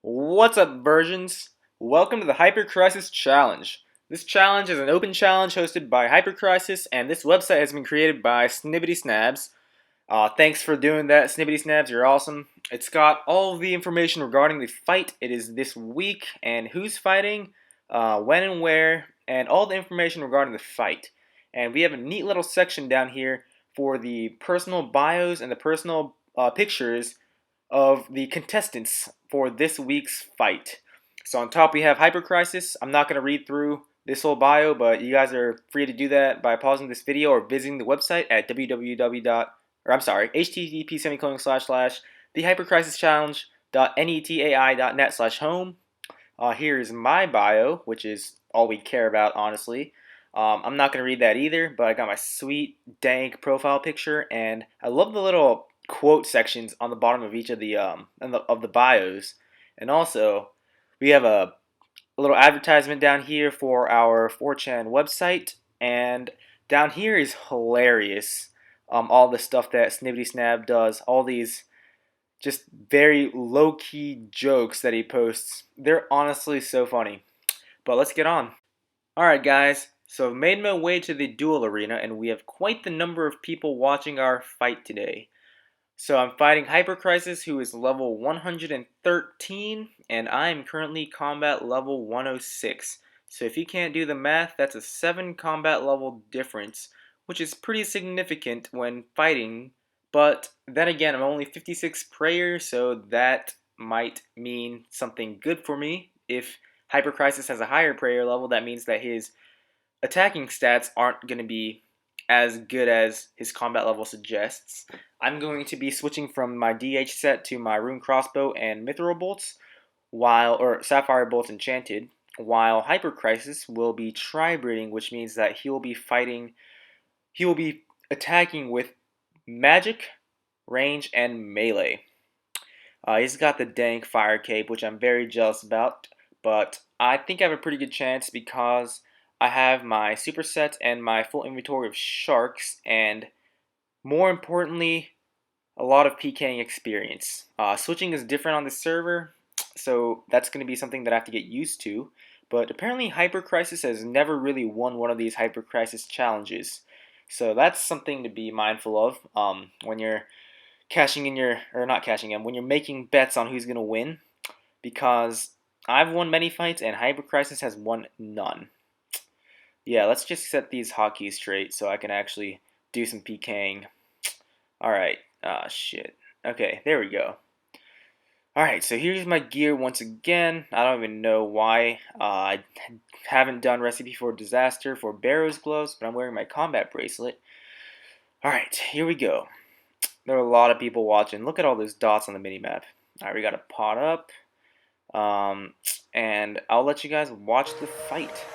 What's up, versions? Welcome to the Hypercrisis Challenge. This challenge is an open challenge hosted by Hypercrisis, and this website has been created by Snibbity Snabs. Thanks for doing that, Snibbity Snabs. You're awesome. It's got all of the information regarding the fight. It is this week, and who's fighting, when and where, and all the information regarding the fight. And we have a neat little section down here for the personal bios and the personal pictures of the contestants for this week's fight. So on top we have Hypercrisis. I'm not going to read through this whole bio, but you guys are free to do that by pausing this video or visiting the website at http://thehypercrisischallenge.netai.net/home. Here's my bio, which is all we care about, honestly. I'm not going to read that either, but I got my sweet, dank profile picture, and I love the little quote sections on the bottom of each of the bios. And also, we have a little advertisement down here for our 4chan website, and down here is hilarious. All the stuff that Snibbity Snab does, all these just very low-key jokes that he posts. They're honestly so funny. But let's get on. Alright guys, so I've made my way to the Duel Arena, and we have quite the number of people watching our fight today. So I'm fighting Hypercrisis, who is level 113, and I am currently combat level 106. So if you can't do the math, that's a 7 combat level difference, which is pretty significant when fighting. But then again, I'm only 56 prayer, so that might mean something good for me. If Hypercrisis has a higher prayer level, that means that his attacking stats aren't going to be as good as his combat level suggests. I'm going to be switching from my DH set to my Rune Crossbow and Mithril Bolts, or Sapphire Bolts Enchanted, while Hypercrisis will be tri-breeding, which means that he will be attacking with magic, range, and melee. He's got the dank fire cape, which I'm very jealous about, but I think I have a pretty good chance because I have my superset and my full inventory of sharks, and more importantly, a lot of PKing experience. Switching is different on this server, so that's going to be something that I have to get used to. But apparently Hypercrisis has never really won one of these Hypercrisis challenges. So that's something to be mindful of when you're when you're making bets on who's going to win. Because I've won many fights and Hypercrisis has won none. Yeah, let's just set these hotkeys straight so I can actually do some PKing. Alright, shit. Okay, there we go. Alright, so here's my gear once again. I don't even know why I haven't done Recipe for Disaster for Barrow's gloves, but I'm wearing my combat bracelet. Alright, here we go. There are a lot of people watching. Look at all those dots on the minimap. Alright, we got a pot up. And I'll let you guys watch the fight.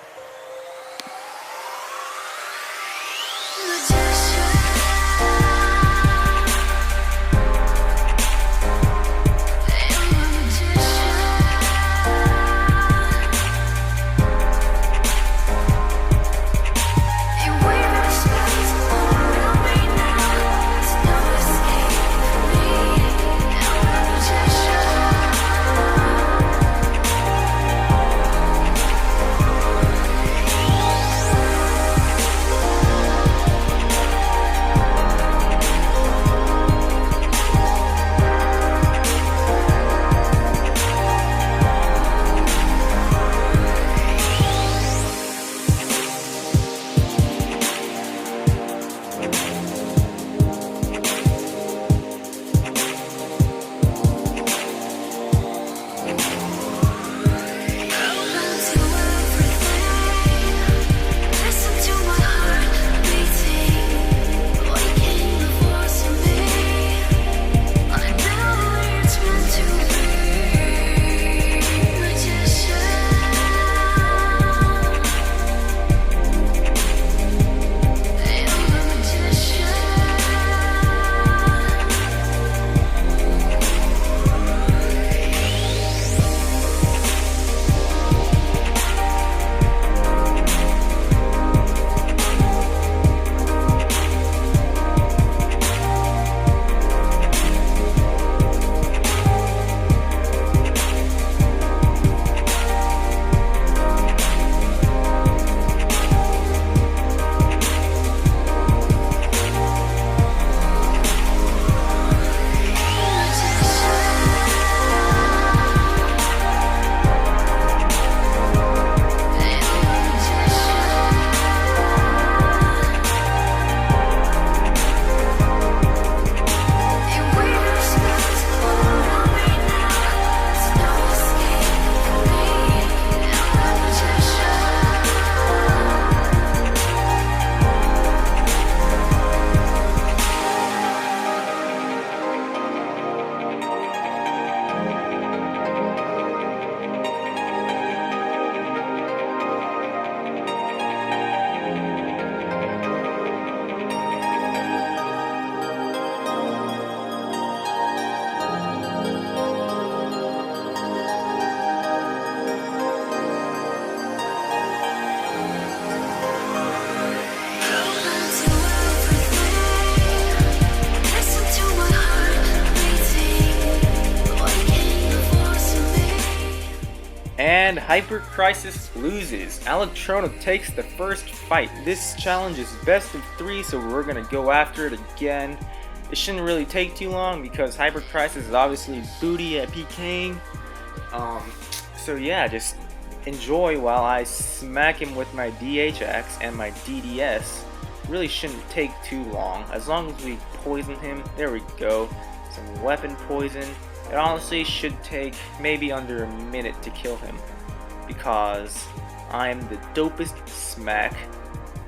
And Hypercrisis loses. Alectrona takes the first fight. This challenge is best of 3, so we're gonna go after it again. It shouldn't really take too long because Hypercrisis is obviously booty at PKing. So yeah, just enjoy while I smack him with my DHX and my DDS. Really shouldn't take too long. As long as we poison him, there we go. Some weapon poison. It honestly should take maybe under a minute to kill him because I'm the dopest. Smack.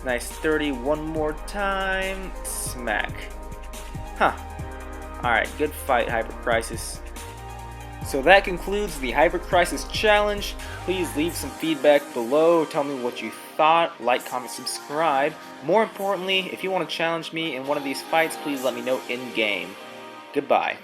Nice 30 one more time. Smack. Huh. Alright, good fight, Hypercrisis. So that concludes the Hypercrisis challenge. Please leave some feedback below. Tell me what you thought. Like, comment, subscribe. More importantly, if you want to challenge me in one of these fights, please let me know in-game. Goodbye.